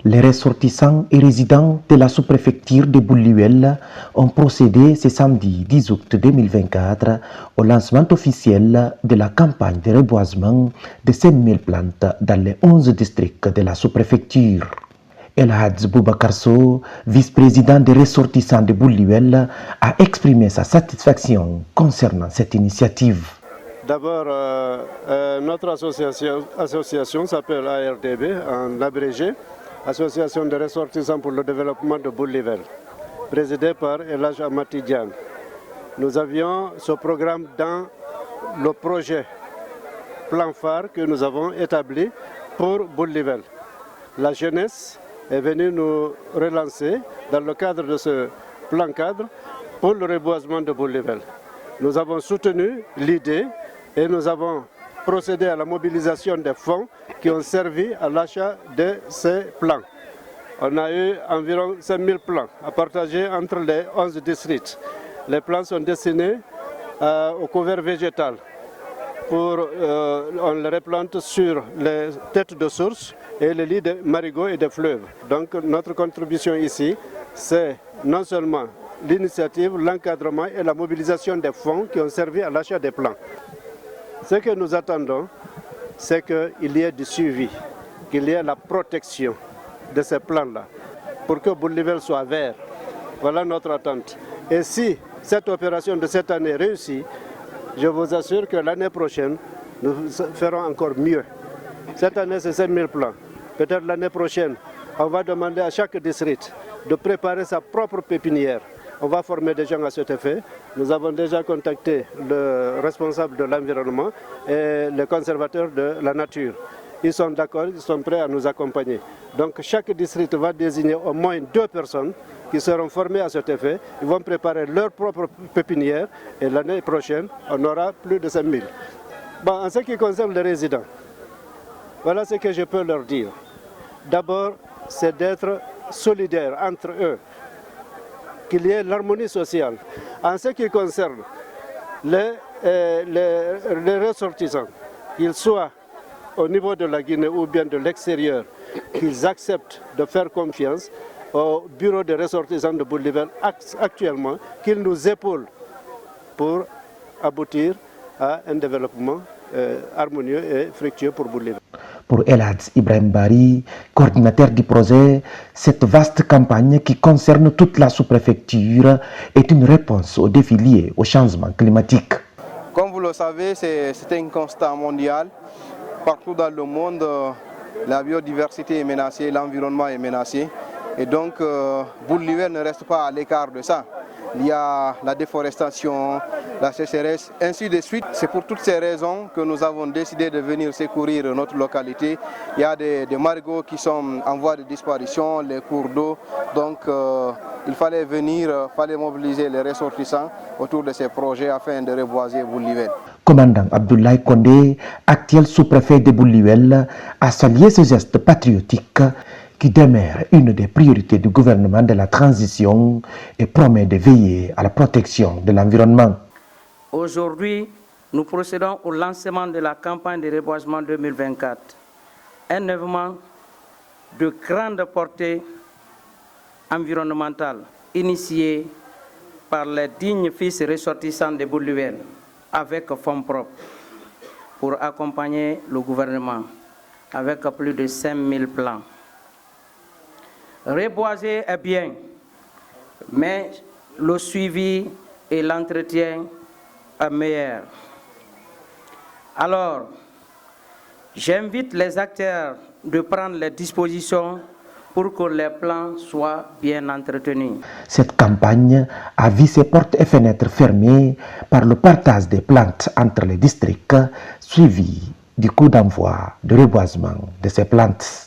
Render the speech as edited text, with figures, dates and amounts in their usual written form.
Les ressortissants et résidents de la sous-préfecture de Bouliwel ont procédé ce samedi 10 août 2024 au lancement officiel de la campagne de reboisement de 5000 plantes dans les 11 districts de la sous-préfecture. El Hadj Boubacar Sow, vice-président des ressortissants de Bouliwel, a exprimé sa satisfaction concernant cette initiative. D'abord, notre association s'appelle ARDB, en abrégé, Association de ressortissants pour le développement de Bouliwel, présidée par El Hadj Amati Diane. Nous avions ce programme dans le projet plan phare que nous avons établi pour Bouliwel. La jeunesse est venue nous relancer dans le cadre de ce plan cadre pour le reboisement de Bouliwel. Nous avons soutenu l'idée et nous avons procédé à la mobilisation des fonds qui ont servi à l'achat de ces plants. On a eu environ 5000 plants à partager entre les 11 districts. Les plants sont destinés au couvert végétal. On les replante sur les têtes de source et les lits de marigots et de fleuves. Donc notre contribution ici, c'est non seulement l'initiative, l'encadrement et la mobilisation des fonds qui ont servi à l'achat des plants. Ce que nous attendons, c'est qu'il y ait du suivi, qu'il y ait la protection de ces plants-là, pour que Bouliwel soit vert. Voilà notre attente. Et si cette opération de cette année réussit, je vous assure que l'année prochaine, nous ferons encore mieux. Cette année, c'est 5000 plants. Peut-être l'année prochaine, on va demander à chaque district de préparer sa propre pépinière. On va former des gens à cet effet. Nous avons déjà contacté le responsable de l'environnement et le conservateur de la nature. Ils sont d'accord, ils sont prêts à nous accompagner. Donc chaque district va désigner au moins 2 personnes qui seront formées à cet effet. Ils vont préparer leur propre pépinière et l'année prochaine, on aura plus de 5000. Bon, en ce qui concerne les résidents, voilà ce que je peux leur dire. D'abord, c'est d'être solidaires entre eux, qu'il y ait l'harmonie sociale. En ce qui concerne les ressortissants, qu'ils soient au niveau de la Guinée ou bien de l'extérieur, qu'ils acceptent de faire confiance au bureau de ressortissants de Bouliwel actuellement, qu'ils nous épaulent pour aboutir à un développement harmonieux et fructueux pour Bouliwel. Pour El Hadj Ibrahim Bari, coordinateur du projet, cette vaste campagne qui concerne toute la sous-préfecture est une réponse aux défis liés au changement climatique. Comme vous le savez, c'est un constat mondial. Partout dans le monde, la biodiversité est menacée, l'environnement est menacé. Et donc, Bouliwel ne reste pas à l'écart de ça. Il y a la déforestation, la sécheresse, ainsi de suite. C'est pour toutes ces raisons que nous avons décidé de venir secourir notre localité. Il y a des marigots qui sont en voie de disparition, les cours d'eau. Donc, il fallait venir, il fallait mobiliser les ressortissants autour de ces projets afin de reboiser Bouliwel. Commandant Abdoulaye Kondé, actuel sous-préfet de Bouliwel, a salué ce geste patriotique qui demeure une des priorités du gouvernement de la transition et promet de veiller à la protection de l'environnement. Aujourd'hui, nous procédons au lancement de la campagne de reboisement 2024, un événement de grande portée environnementale initié par les dignes fils ressortissants de Bouliwel avec fonds propres pour accompagner le gouvernement avec plus de 5000 plans. Reboiser est bien, mais le suivi et l'entretien est meilleur. Alors, j'invite les acteurs de prendre les dispositions pour que les plans soient bien entretenus. Cette campagne a vu ses portes et fenêtres fermées par le partage des plantes entre les districts, suivi du coup d'envoi de reboisement de ces plantes.